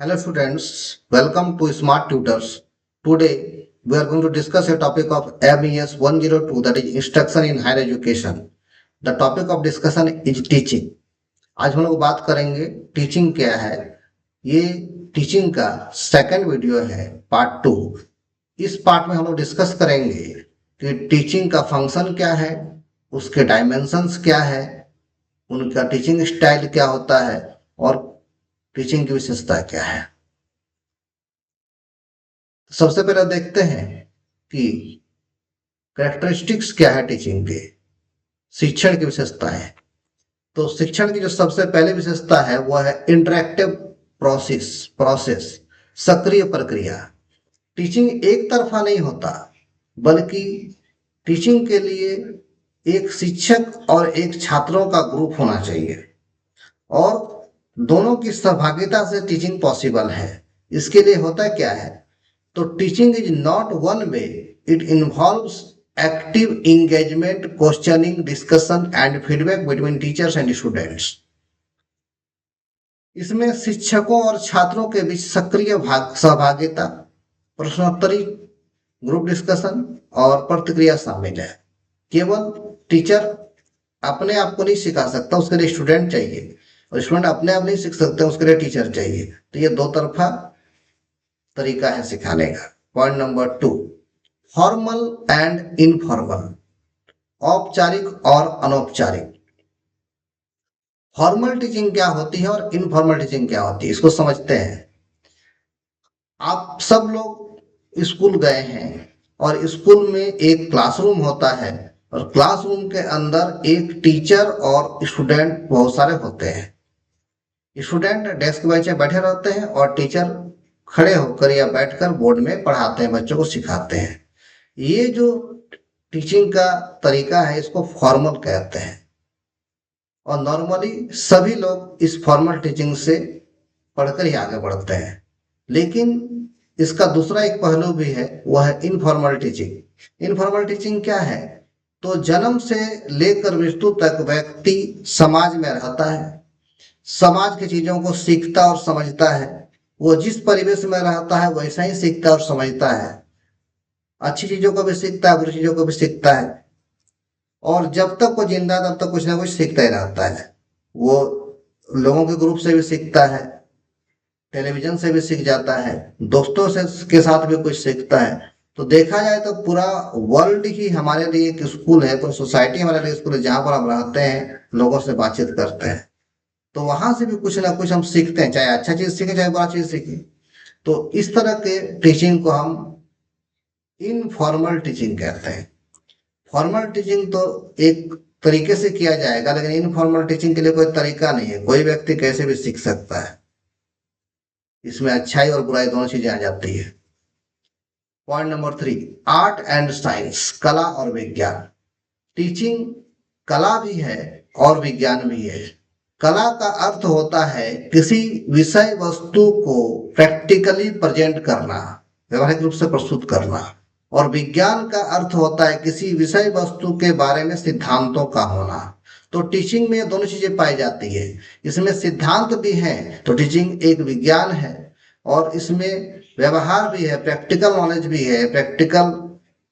Hello students, welcome to Smart Tutors. Today we are going to discuss a topic of MES 102, that is Instruction in Higher Education. The topic of discussion is teaching. आज हम लोग बात करेंगे teaching क्या है। ये teaching का second video है, पार्ट 2। इस पार्ट में हम लोग डिस्कस करेंगे कि टीचिंग का फंक्शन क्या है, उसके डायमेंशंस क्या है, उनका टीचिंग स्टाइल क्या होता है और टीचिंग की विशेषता क्या है। सबसे पहले देखते हैं कि कैरेक्टरिस्टिक्स क्या है टीचिंग के, शिक्षण की विशेषताएं। तो शिक्षण की जो सबसे पहली विशेषता है वह है इंटरेक्टिव प्रोसेस, सक्रिय प्रक्रिया। टीचिंग एक तरफा नहीं होता, बल्कि टीचिंग के लिए एक शिक्षक और एक छात्रों का ग्रुप होना चाहिए और दोनों की सहभागिता से टीचिंग पॉसिबल है। इसके लिए होता क्या है, तो teaching is not one way, it involves active engagement, questioning, discussion and feedback between teachers and students. इसमें शिक्षकों और छात्रों के बीच सक्रिय सहभागिता, प्रश्नोत्तरी, ग्रुप डिस्कशन और प्रतिक्रिया शामिल है। केवल टीचर अपने आप को नहीं सिखा सकता, उसके लिए स्टूडेंट चाहिए, और स्टूडेंट अपने आप नहीं सीख सकते, उसके लिए टीचर चाहिए। तो ये दो तरफा तरीका है सिखाने का। Point number 2, formal and informal, औपचारिक और अनौपचारिक। फॉर्मल टीचिंग क्या होती है और इनफॉर्मल टीचिंग क्या होती है, इसको समझते हैं। आप सब लोग स्कूल गए हैं और स्कूल में एक क्लासरूम होता है और क्लासरूम के अंदर एक टीचर और स्टूडेंट बहुत सारे होते हैं। स्टूडेंट डेस्क बेंच में बैठे रहते हैं और टीचर खड़े होकर या बैठकर बोर्ड में पढ़ाते हैं, बच्चों को सिखाते हैं। ये जो टीचिंग का तरीका है इसको फॉर्मल कहते हैं और नॉर्मली सभी लोग इस फॉर्मल टीचिंग से पढ़कर ही आगे बढ़ते हैं। लेकिन इसका दूसरा एक पहलू भी है, वह है इनफॉर्मल टीचिंग। इनफॉर्मल टीचिंग क्या है, तो जन्म से लेकर मृत्यु तक व्यक्ति समाज में रहता है, समाज की चीजों को सीखता और समझता है। वो जिस परिवेश में रहता है वैसा ही सीखता और समझता है, अच्छी चीजों को भी सीखता है, बुरी चीजों को भी सीखता है, और जब तक वो जिंदा तब तक कुछ ना कुछ सीखता ही रहता है। वो लोगों के ग्रुप से भी सीखता है, टेलीविजन से भी सीख जाता है, दोस्तों से के साथ भी कुछ सीखता है। तो देखा जाए तो पूरा वर्ल्ड ही हमारे लिए एक स्कूल है, पूरी सोसाइटी हमारे लिए स्कूल है, जहां पर हम रहते हैं, लोगों से बातचीत करते हैं, तो वहां से भी कुछ ना कुछ हम सीखते हैं, चाहे अच्छा चीज सीखे चाहे बुरा चीज सीखे। तो इस तरह के टीचिंग को हम इनफॉर्मल टीचिंग कहते हैं। फॉर्मल टीचिंग तो एक तरीके से किया जाएगा, लेकिन इनफॉर्मल टीचिंग के लिए कोई तरीका नहीं है, कोई व्यक्ति कैसे भी सीख सकता है। इसमें अच्छाई और बुराई दोनों चीजें आ जाती है। Point number 3, art and science, कला और विज्ञान। टीचिंग कला भी है और विज्ञान भी है। कला का अर्थ होता है किसी विषय वस्तु को प्रैक्टिकली प्रेजेंट करना, व्यवहारिक रूप से प्रस्तुत करना, और विज्ञान का अर्थ होता है किसी विषय वस्तु के बारे में सिद्धांतों का होना। तो टीचिंग में ये दोनों चीजें पाई जाती है। इसमें सिद्धांत भी है तो टीचिंग एक विज्ञान है, और इसमें व्यवहार भी है, प्रैक्टिकल नॉलेज भी है, प्रैक्टिकल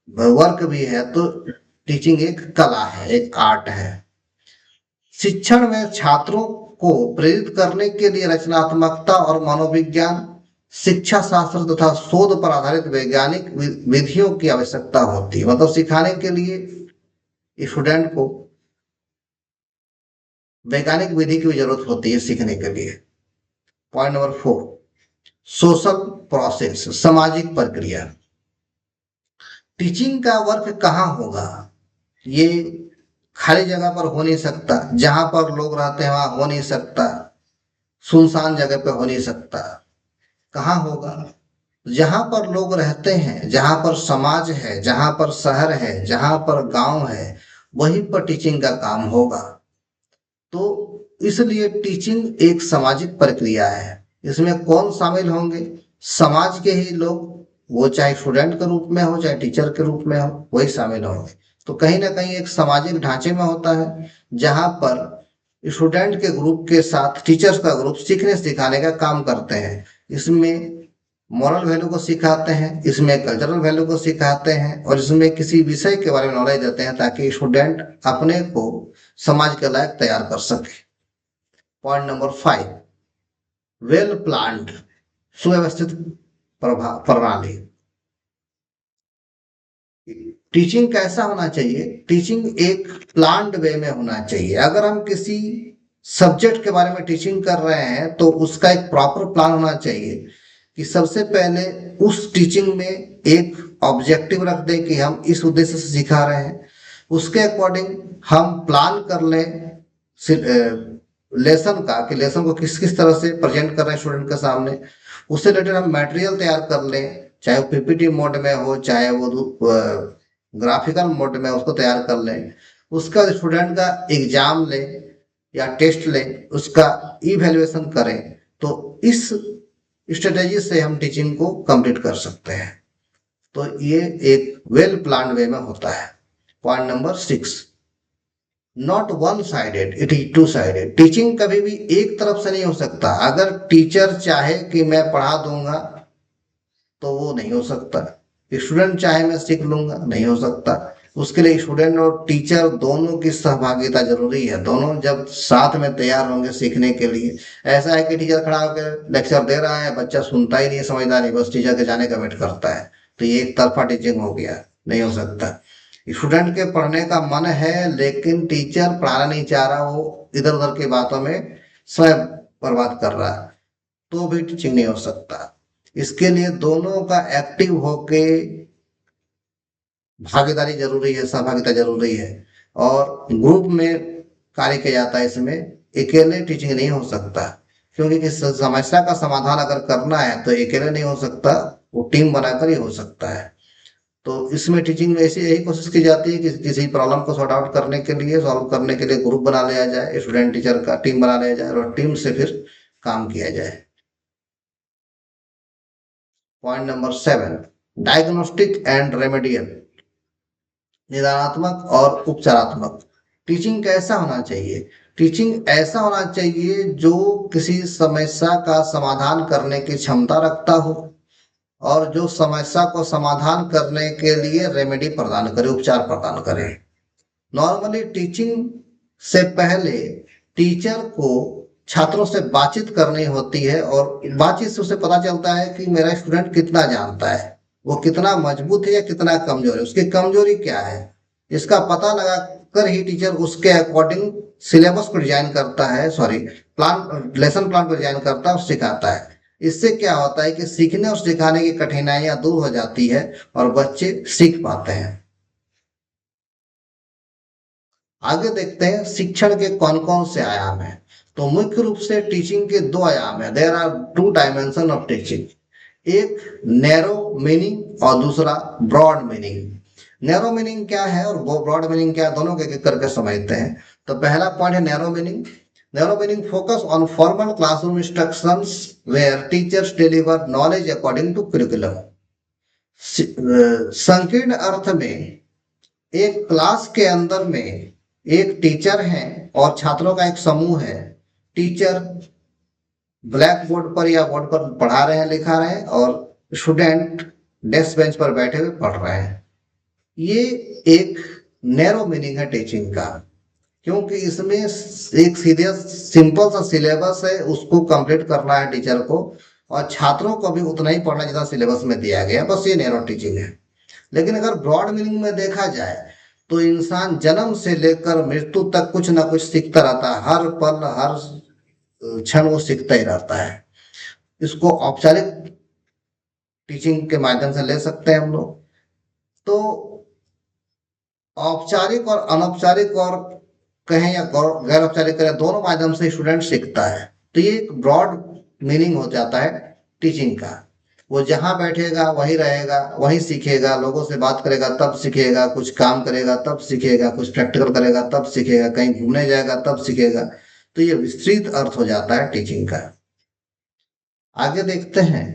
वर्क भी है। तो टीचिंग एक कला है, एक आर्ट है। शिक्षण में छात्रों को प्रेरित करने के लिए रचनात्मकता और मनोविज्ञान, शिक्षा शास्त्र तथा शोध पर आधारित वैज्ञानिक विधियों की आवश्यकता होती है। मतलब सिखाने के लिए स्टूडेंट को वैज्ञानिक विधि की जरूरत होती है सीखने के लिए। पॉइंट नंबर 4, सोशल प्रोसेस, सामाजिक प्रक्रिया। टीचिंग का वर्क कहाँ होगा, ये खाली जगह पर हो नहीं सकता, जहां पर लोग रहते हैं वहां हो नहीं सकता, सुनसान जगह पे हो नहीं सकता। कहाँ होगा, जहां पर लोग रहते हैं, जहां पर समाज है, जहां पर शहर है, जहां पर गांव है, वहीं पर टीचिंग का काम होगा। तो इसलिए टीचिंग एक सामाजिक प्रक्रिया है। इसमें कौन शामिल होंगे, समाज के ही लोग, वो चाहे स्टूडेंट के रूप में हो चाहे टीचर के रूप में हो, वही शामिल होंगे। तो कहीं ना कहीं एक सामाजिक ढांचे में होता है, जहां पर स्टूडेंट के ग्रुप के साथ टीचर्स का ग्रुप सीखने सिखाने का काम करते हैं। इसमें मॉरल वैल्यू को सिखाते हैं, इसमें कल्चरल वैल्यू को सिखाते हैं और इसमें किसी विषय के बारे में नॉलेज देते हैं ताकि स्टूडेंट अपने को समाज के लायक तैयार कर सके। पॉइंट नंबर 5, वेल प्लान्ड, सुव्यवस्थित प्रणाली। टीचिंग कैसा होना चाहिए? टीचिंग एक प्लान्ड वे में होना चाहिए। अगर हम किसी सब्जेक्ट के बारे में टीचिंग कर रहे हैं तो उसका एक प्रॉपर प्लान होना चाहिए कि सबसे पहले उस टीचिंग में एक ऑब्जेक्टिव रख दें कि हम इस उद्देश्य से सिखा रहे हैं, उसके अकॉर्डिंग हम प्लान कर लें लेसन का कि लेसन को किस किस तरह से प्रेजेंट कर रहे हैं स्टूडेंट के सामने। उससे रिलेटेड हम मटेरियल तैयार कर लें, चाहे वो पीपीटी मोड में हो चाहे वो ग्राफिकल मोड में, उसको तैयार कर लें। उसका स्टूडेंट का एग्जाम लें या टेस्ट लें, उसका इवैल्यूएशन करें। तो इस स्ट्रेटेजी से हम टीचिंग को कंप्लीट कर सकते हैं। तो ये एक वेल प्लान्ड वे में होता है। Point number 6, not one sided, it is two sided. Teaching कभी भी एक तरफ से नहीं हो सकता। अगर टीचर चाहे कि मैं पढ़ा दूंगा तो वो नहीं हो सकता, स्टूडेंट चाहे मैं सीख लूंगा, नहीं हो सकता। उसके लिए स्टूडेंट और टीचर दोनों की सहभागिता जरूरी है। दोनों जब साथ में तैयार होंगे सीखने के लिए। ऐसा है कि टीचर खड़ा होकर लेक्चर दे रहा है, बच्चा सुनता ही नहीं, समझदार नहीं, बस टीचर के जाने का वेट करता है, तो ये एक तरफा टीचिंग हो गया, नहीं हो सकता। स्टूडेंट के पढ़ने का मन है लेकिन टीचर पढ़ाना नहीं चाह रहा, वो इधर उधर की बातों में समय बर्बाद कर रहा है, तो भी टीचिंग नहीं हो सकता। इसके लिए दोनों का एक्टिव होके भागीदारी जरूरी है, सहभागिता जरूरी है और ग्रुप में कार्य किया जाता है। इसमें अकेले टीचिंग नहीं हो सकता, क्योंकि इस समस्या का समाधान अगर करना है तो अकेले नहीं हो सकता, वो टीम बनाकर ही हो सकता है। तो इसमें टीचिंग में ऐसी यही कोशिश की जाती है कि किसी प्रॉब्लम को सॉर्ट आउट करने के लिए, सॉल्व करने के लिए ग्रुप बना लिया जाए, स्टूडेंट टीचर का टीम बना लिया जाए और टीम से फिर काम किया जाए। Point number 7, diagnostic and remedial, निदानात्मक और उपचारात्मक। टीचिंग कैसा होना चाहिए? टीचिंग ऐसा होना चाहिए जो किसी समस्या का समाधान करने की क्षमता रखता हो और जो समस्या को समाधान करने के लिए रेमेडी प्रदान करे, उपचार प्रदान करे। नॉर्मली टीचिंग से पहले टीचर को छात्रों से बातचीत करनी होती है और बातचीत से उसे पता चलता है कि मेरा स्टूडेंट कितना जानता है, वो कितना मजबूत है या कितना कमजोर है, उसकी कमजोरी क्या है। इसका पता लगा कर ही टीचर उसके अकॉर्डिंग सिलेबस को डिजाइन करता है, लेसन प्लान को डिजाइन करता है और सिखाता है। इससे क्या होता है कि सीखने और सिखाने की कठिनाइयां दूर हो जाती है और बच्चे सीख पाते हैं। आगे देखते हैं शिक्षण के कौन कौन से आयाम हैं। तो मुख्य रूप से टीचिंग के दो आयाम है, there are two dimension of teaching. एक नैरो मीनिंग और दूसरा ब्रॉड मीनिंग। नैरो मीनिंग क्या है और वो ब्रॉड मीनिंग क्या है, दोनों के एक करके समझते हैं। तो पहला पॉइंट है narrow meaning. Narrow meaning focus on formal classroom instructions where teachers deliver knowledge according to curriculum. संकीर्ण अर्थ में एक क्लास के अंदर में एक टीचर है और छात्रों का एक समूह है। टीचर ब्लैक बोर्ड पर या बोर्ड पर पढ़ा रहे हैं, लिखा रहे हैं और स्टूडेंट डेस्क बेंच पर बैठे हुए पढ़ रहे हैं। ये एक नैरो मीनिंग है टीचिंग का, क्योंकि इसमें एक सीधे सिंपल सा सिलेबस है, उसको कंप्लीट करना है टीचर को और छात्रों को भी उतना ही पढ़ना जितना सिलेबस में दिया गया, बस ये नैरो टीचिंग है। लेकिन अगर ब्रॉड मीनिंग में देखा जाए तो इंसान जन्म से लेकर मृत्यु तक कुछ ना कुछ सीखता रहता है, हर पल हर क्षण वो सीखता ही रहता है। इसको औपचारिक टीचिंग के माध्यम से ले सकते हैं हम लोग। तो औपचारिक और अनौपचारिक और कहें या गैर औपचारिक करें, दोनों माध्यम से स्टूडेंट सीखता है। तो ये एक ब्रॉड मीनिंग हो जाता है टीचिंग का। वो जहां बैठेगा वहीं रहेगा, वहीं सीखेगा, लोगों से बात करेगा तब सीखेगा, कुछ काम करेगा तब सीखेगा, कुछ प्रैक्टिकल करेगा तब सीखेगा, कहीं घूमने जाएगा तब सीखेगा। तो ये विस्तृत अर्थ हो जाता है टीचिंग का। आगे देखते हैं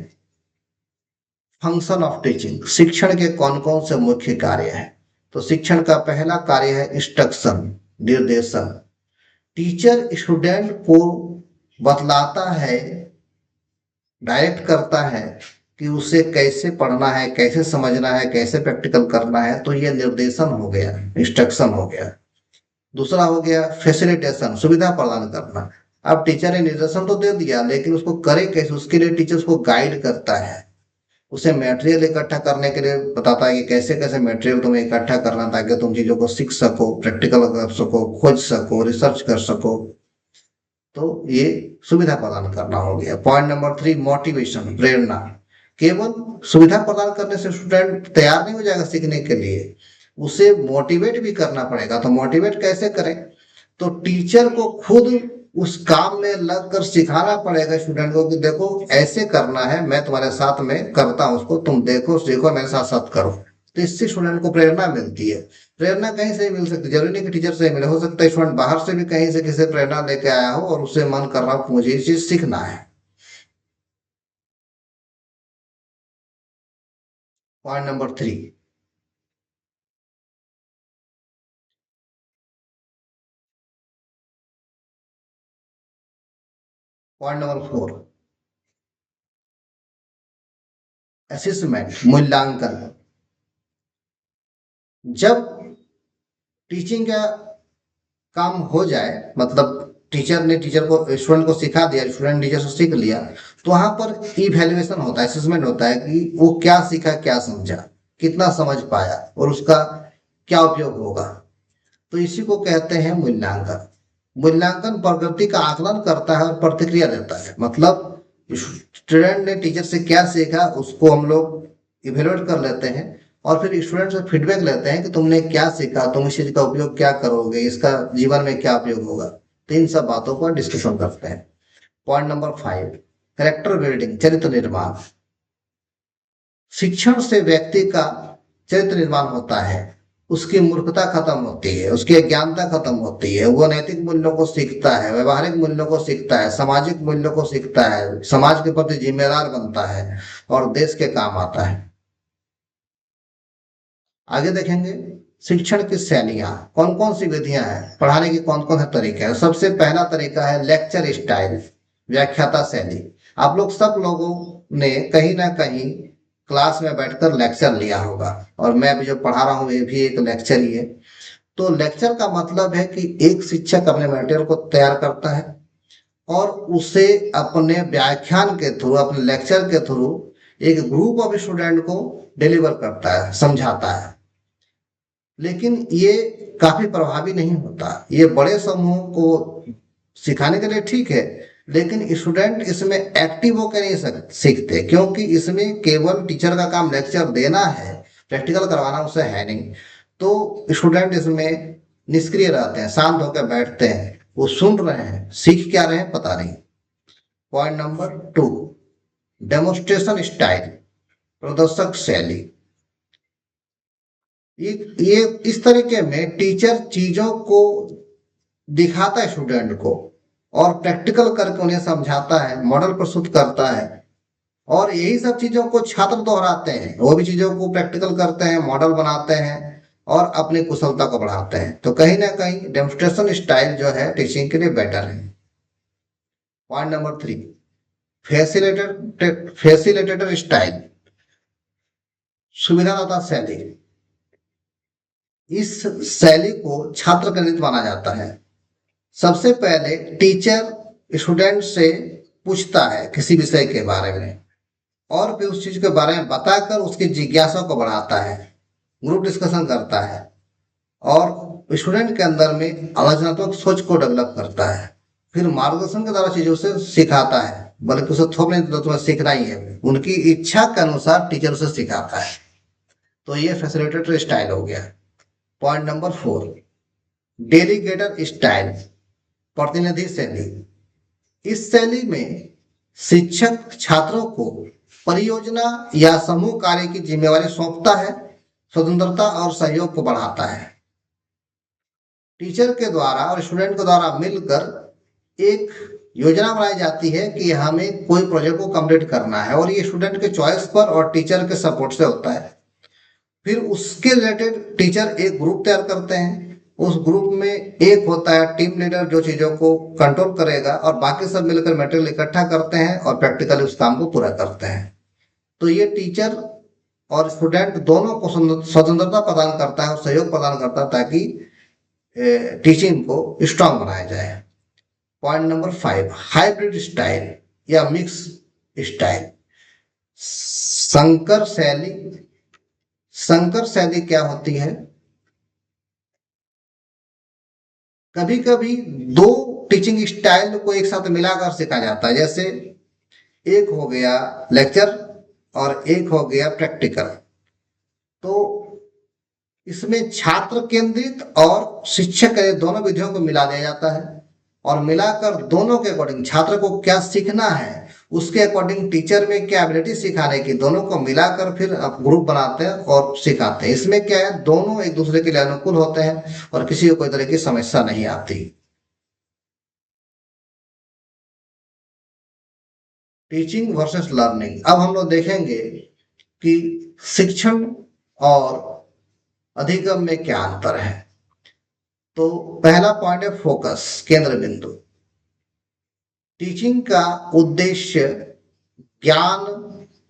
फंक्शन ऑफ टीचिंग। शिक्षण के कौन कौन से मुख्य कार्य हैं। तो शिक्षण का पहला कार्य है इंस्ट्रक्शन, निर्देशन। टीचर स्टूडेंट को बतलाता है डायरेक्ट करता है कि उसे कैसे पढ़ना है, कैसे समझना है, कैसे प्रैक्टिकल करना है, तो ये निर्देशन हो गया, इंस्ट्रक्शन हो गया। दूसरा हो गया फैसिलिटेशन, सुविधा प्रदान करना। अब टीचर ने निर्देशन तो दे दिया, लेकिन उसको करे कैसे, उसके लिए टीचर उसको गाइड करता है, उसे मटेरियल इकट्ठा करने के लिए बताता है कि कैसे कैसे मटेरियल तुम्हें इकट्ठा करना, ताकि तुम चीजों को सीख सको, प्रैक्टिकल कर सको, खोज सको, रिसर्च कर सको। तो ये सुविधा प्रदान करना हो गया। पॉइंट नंबर 3, मोटिवेशन, प्रेरणा। केवल सुविधा प्रदान करने से स्टूडेंट तैयार नहीं हो जाएगा सीखने के लिए, उसे मोटिवेट भी करना पड़ेगा। तो मोटिवेट कैसे करें, तो टीचर को खुद उस काम में लगकर सिखाना पड़ेगा स्टूडेंट को कि देखो ऐसे करना है, मैं तुम्हारे साथ में करता हूं उसको, तुम देखो सीखो, मेरे साथ साथ करो। तो इससे स्टूडेंट को प्रेरणा मिलती है। प्रेरणा कहीं से मिल सकती है, जरूरी नहीं कि टीचर से मिले, हो सकता है स्टूडेंट बाहर से भी कहीं से किसी प्रेरणा लेके आया हो और उसे मन कर रहा हो मुझे ये चीज सीखना है। Point number 3। Point number 4, assessment, मूल्यांकन। जब टीचिंग का काम हो जाए, मतलब टीचर को स्टूडेंट को सिखा दिया, स्टूडेंट टीचर से सीख लिया, तो वहां पर इवैल्यूएशन होता है, असेसमेंट होता है कि वो क्या सीखा, क्या समझा, कितना समझ पाया और उसका क्या उपयोग होगा। तो इसी को कहते हैं मूल्यांकन। मूल्यांकन प्रगति का आकलन करता है और प्रतिक्रिया देता है। मतलब स्टूडेंट ने टीचर से क्या सीखा उसको हम लोग इवेलुएट कर लेते हैं, और फिर स्टूडेंट से फीडबैक लेते हैं कि तुमने क्या सीखा, तुम इस चीज का उपयोग क्या करोगे, इसका जीवन में क्या उपयोग होगा। तो इन सब बातों पर डिस्कशन करते हैं। पॉइंट नंबर 5, कैरेक्टर बिल्डिंग, चरित्र निर्माण। शिक्षण से व्यक्ति का चरित्र निर्माण होता है, उसकी मूर्खता खत्म होती है, उसकी अज्ञानता खत्म होती है, वो नैतिक मूल्यों को सीखता है, व्यवहारिक मूल्यों को सीखता है, सामाजिक मूल्यों को सीखता है, समाज के प्रति जिम्मेदार बनता है और देश के काम आता है। आगे देखेंगे शिक्षण की शैलियां, कौन कौन सी विधियां हैं, पढ़ाने की कौन कौन से तरीके हैं। सबसे पहला तरीका है लेक्चर स्टाइल, व्याख्याता शैली। आप लोग सब लोगों ने कहीं ना कहीं क्लास में बैठकर लेक्चर लिया होगा, और मैं अभी जो पढ़ा रहा हूँ ये भी एक लेक्चर ही है। तो लेक्चर का मतलब है कि एक शिक्षक अपने मटेरियल को तैयार करता है और उसे अपने व्याख्यान के थ्रू, अपने लेक्चर के थ्रू एक ग्रुप ऑफ स्टूडेंट को डिलीवर करता है, समझाता है। लेकिन ये काफी प्रभावी नहीं होता। ये बड़े समूह को सिखाने के लिए ठीक है, लेकिन स्टूडेंट इसमें एक्टिव होकर नहीं सीखते, क्योंकि इसमें केवल टीचर का काम लेक्चर देना है, प्रैक्टिकल करवाना उसे है नहीं। तो स्टूडेंट इसमें निष्क्रिय रहते हैं, शांत होकर बैठते हैं, वो सुन रहे हैं, सीख क्या रहे हैं पता नहीं। पॉइंट नंबर 2, डेमोन्स्ट्रेशन स्टाइल, प्रदर्शक शैली। ये इस तरीके में टीचर चीजों को दिखाता है स्टूडेंट को, और प्रैक्टिकल करके उन्हें समझाता है, मॉडल प्रस्तुत करता है, और यही सब चीजों को छात्र दोहराते हैं, वो भी चीजों को प्रैक्टिकल करते हैं, मॉडल बनाते हैं और अपनी कुशलता को बढ़ाते हैं। तो कहीं ना कहीं डेमोन्स्ट्रेशन स्टाइल जो है टीचिंग के लिए बेटर है। पॉइंट नंबर 3, फैसिलिटेटर स्टाइल, सुविधादाता शैली। इस शैली को छात्र केंद्रित माना जाता है। सबसे पहले टीचर स्टूडेंट से पूछता है किसी विषय के बारे में, और फिर उस चीज के बारे में बताकर उसकी जिज्ञासा को बढ़ाता है, ग्रुप डिस्कशन करता है, और स्टूडेंट के अंदर में आलोचनात्मक सोच को डेवलप करता है। फिर मार्गदर्शन के द्वारा चीजों से सिखाता है, बल्कि उसे थोप नहीं देता, तुम्हें सीखना ही है, उनकी इच्छा के अनुसार टीचर उसे सिखाता है। तो ये फैसिलिटेटर स्टाइल हो गया। पॉइंट नंबर 4, डेलीगेटर स्टाइल, प्रतिनिधि शैली। इस शैली में शिक्षक छात्रों को परियोजना या समूह कार्य की जिम्मेवारी सौंपता है, स्वतंत्रता और सहयोग को बढ़ाता है। टीचर के द्वारा और स्टूडेंट के द्वारा मिलकर एक योजना बनाई जाती है कि हमें कोई प्रोजेक्ट को कंप्लीट करना है, और ये स्टूडेंट के चॉइस पर और टीचर के सपोर्ट से होता है। फिर उसके रिलेटेड टीचर एक ग्रुप तैयार करते हैं, उस ग्रुप में एक होता है टीम लीडर जो चीजों को कंट्रोल करेगा और बाकी सब मिलकर मटेरियल इकट्ठा करते हैं और प्रैक्टिकली उस काम को पूरा करते हैं। तो ये टीचर और स्टूडेंट दोनों को स्वतंत्रता प्रदान करता है और सहयोग प्रदान करता है ताकि टीचिंग को स्ट्रांग बनाया जाए। पॉइंट नंबर 5, हाइब्रिड स्टाइल या मिक्स स्टाइल। संकर शैली। संकर शैली क्या होती है? कभी कभी दो टीचिंग स्टाइल को एक साथ मिलाकर सिखाया जाता है, जैसे एक हो गया लेक्चर और एक हो गया प्रैक्टिकल। तो इसमें छात्र केंद्रित और शिक्षक केंद्रित दोनों विधियों को मिला दिया जाता है और मिलाकर दोनों के अकॉर्डिंग छात्र को क्या सीखना है, उसके अकॉर्डिंग टीचर में क्या एबिलिटी सिखाने की, दोनों को मिलाकर फिर ग्रुप बनाते हैं और सिखाते हैं। इसमें क्या है, दोनों एक दूसरे के लिए अनुकूल होते हैं और किसी को कोई तरह की समस्या नहीं आती। Teaching versus learning. अब हम लोग देखेंगे कि शिक्षण और अधिगम में क्या अंतर है। तो पहला पॉइंट है फोकस, केंद्र बिंदु। टीचिंग का उद्देश्य ज्ञान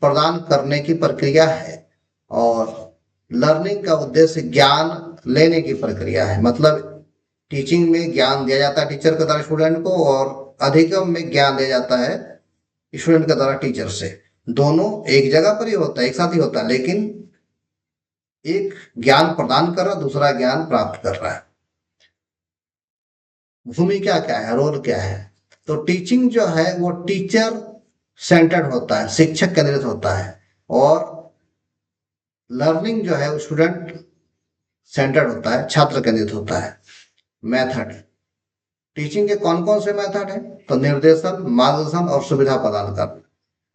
प्रदान करने की प्रक्रिया है और लर्निंग का उद्देश्य ज्ञान लेने की प्रक्रिया है। मतलब टीचिंग में ज्ञान दिया जाता है टीचर के द्वारा स्टूडेंट को और अधिगम में ज्ञान दिया जाता है स्टूडेंट के द्वारा टीचर से। दोनों एक जगह पर ही होता है, एक साथ ही होता है, लेकिन एक ज्ञान प्रदान कर रहा है, दूसरा ज्ञान प्राप्त कर रहा है। भूमिका क्या है, रोल क्या है? तो टीचिंग जो है वो टीचर सेंटर्ड होता है, शिक्षक केंद्रित होता है, और लर्निंग जो है वो स्टूडेंट सेंटर्ड होता है, छात्र केंद्रित होता है। मेथड। टीचिंग के कौन कौन से मेथड है? तो निर्देशन, मार्गदर्शन और सुविधा प्रदान करना।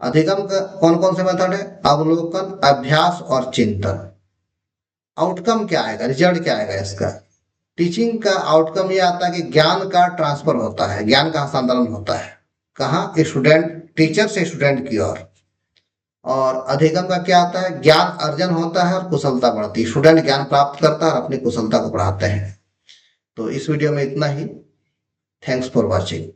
अधिगम का कौन कौन से मेथड है? अवलोकन, अभ्यास और चिंतन। आउटकम क्या आएगा, रिजल्ट क्या आएगा इसका? टीचिंग का आउटकम ये आता है कि ज्ञान का ट्रांसफर होता है, ज्ञान का हस्तांतरण होता है। कहाँ? स्टूडेंट, टीचर से स्टूडेंट की ओर। और अधिगम का क्या आता है? ज्ञान अर्जन होता है और कुशलता बढ़ती है। स्टूडेंट ज्ञान प्राप्त करता है और अपनी कुशलता को बढ़ाते हैं। तो इस वीडियो में इतना ही। Thanks for watching.